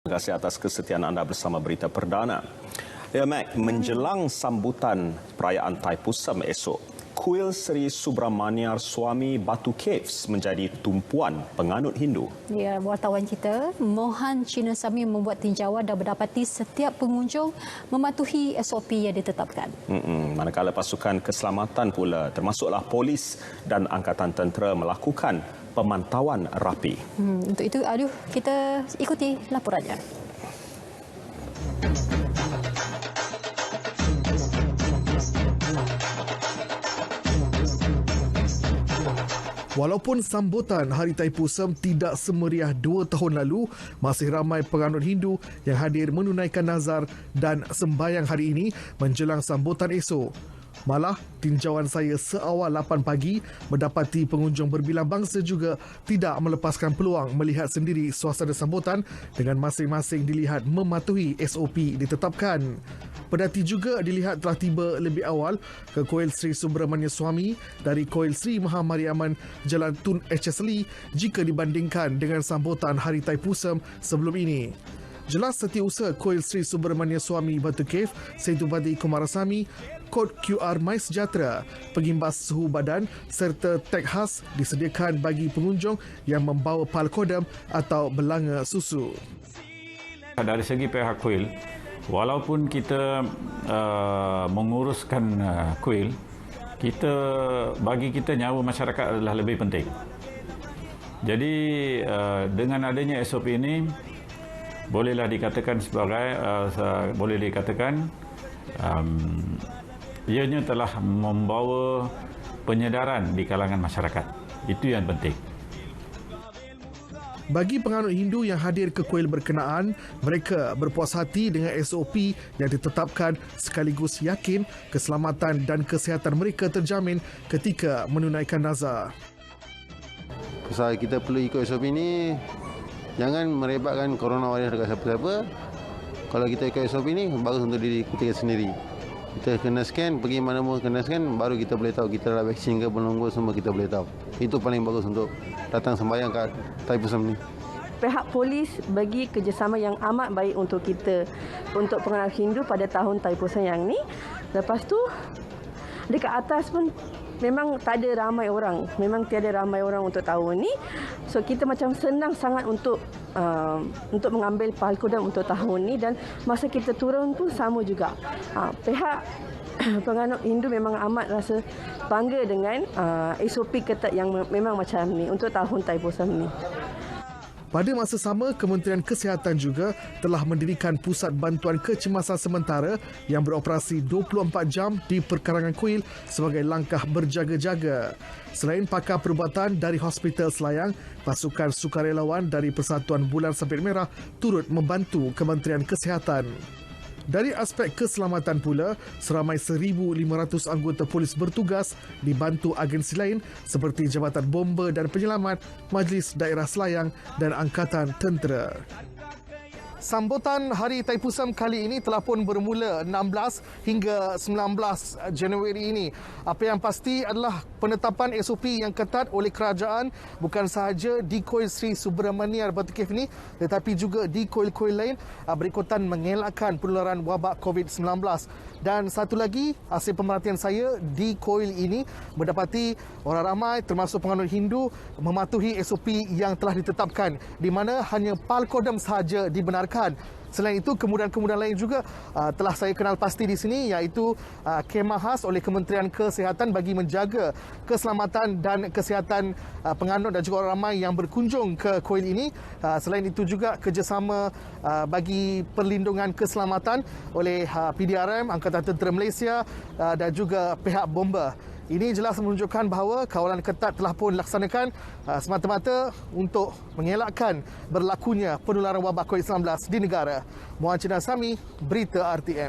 Terima kasih atas kesetiaan anda bersama Berita Perdana. Ya, Mac, menjelang sambutan perayaan Thaipusam esok, kuil Sri Subramaniar Swami Batu Caves menjadi tumpuan penganut Hindu. Ya, wartawan kita, Mohan Chinnasamy membuat tinjauan dan mendapati setiap pengunjung mematuhi SOP yang ditetapkan. Manakala pasukan keselamatan pula, termasuklah polis dan angkatan tentera melakukan pemantauan rapi. Untuk itu, kita ikuti laporannya. Walaupun sambutan Hari Thaipusam tidak semeriah 2 tahun lalu, masih ramai penganut Hindu yang hadir menunaikan nazar dan sembahyang hari ini menjelang sambutan esok. Malah, tinjauan saya seawal 8 pagi mendapati pengunjung berbilang bangsa juga tidak melepaskan peluang melihat sendiri suasana sambutan dengan masing-masing dilihat mematuhi SOP ditetapkan. Pedati juga dilihat telah tiba lebih awal ke Kuil Sri Subramaniar Swami dari Kuil Sri Mahamariamman Jalan Tun HS Lee jika dibandingkan dengan sambutan Hari Thaipusam sebelum ini. Jelas setiausaha Kuil Sri Subramaniar Swami Batu Cave, Setubadi Kumarasamy, kod QR MySejahtera, pengimbas suhu badan serta tag khas disediakan bagi pengunjung yang membawa palkodam atau belanga susu. Dari segi pihak kuil, walaupun kita menguruskan kuil, bagi kita nyawa masyarakat adalah lebih penting. Jadi dengan adanya SOP ini, bolehlah dikatakan ianya telah membawa penyedaran di kalangan masyarakat. Itu yang penting. Bagi penganut Hindu yang hadir ke kuil berkenaan, mereka berpuas hati dengan SOP yang ditetapkan sekaligus yakin keselamatan dan kesihatan mereka terjamin ketika menunaikan nazar. Pasal kita perlu ikut SOP ini, jangan merebakkan coronavirus dekat siapa-siapa. Kalau kita ikut SOP ini, bagus untuk diri kita sendiri. Kita kena scan, pergi mana pun kena scan, baru kita boleh tahu kita dah vaksin ke belum, semua kita boleh tahu. Itu paling bagus untuk datang sembahyang kat Thaipusam ni. Pihak polis bagi kerjasama yang amat baik untuk kita, untuk penganut Hindu pada tahun Thaipusam yang ni. Lepas tu, dekat atas pun memang tak ada ramai orang. Memang tiada ramai orang untuk tahun ni. So, kita macam senang sangat untuk mengambil palkodam untuk tahun ni, dan masa kita turun pun sama juga. Pihak penganut Hindu memang amat rasa bangga dengan SOP ketat yang memang macam ni untuk tahun Thaipusam ni. Pada masa sama, Kementerian Kesihatan juga telah mendirikan pusat bantuan kecemasan sementara yang beroperasi 24 jam di perkarangan kuil sebagai langkah berjaga-jaga. Selain pakar perubatan dari Hospital Selayang, pasukan sukarelawan dari Persatuan Bulan Sabit Merah turut membantu Kementerian Kesihatan. Dari aspek keselamatan pula, seramai 1,500 anggota polis bertugas dibantu agensi lain seperti Jabatan Bomba dan Penyelamat, Majlis Daerah Selayang dan Angkatan Tentera. Sambutan Hari Thaipusam kali ini telah pun bermula 16 hingga 19 Januari ini. Apa yang pasti adalah penetapan SOP yang ketat oleh kerajaan bukan sahaja di Kuil Sri Subramaniar Batu Cave ini, tetapi juga di kuil-kuil lain berikutan mengelakkan penularan wabak COVID-19. Dan satu lagi, hasil pemerhatian saya di kuil ini mendapati orang ramai termasuk penganut Hindu mematuhi SOP yang telah ditetapkan, di mana hanya palkodam sahaja dibenarkan. Selain itu, kemudahan-kemudahan lain juga telah saya kenal pasti di sini, iaitu kemah khas oleh Kementerian Kesihatan bagi menjaga keselamatan dan kesihatan penganut dan juga orang ramai yang berkunjung ke kuil ini. Selain itu juga kerjasama bagi perlindungan keselamatan oleh PDRM, Angkatan Tentera Malaysia dan juga pihak Bomba. Ini jelas menunjukkan bahawa kawalan ketat telah pun dilaksanakan semata-mata untuk mengelakkan berlakunya penularan wabak COVID-19 di negara. Mohan Chinnasamy, Berita RTM.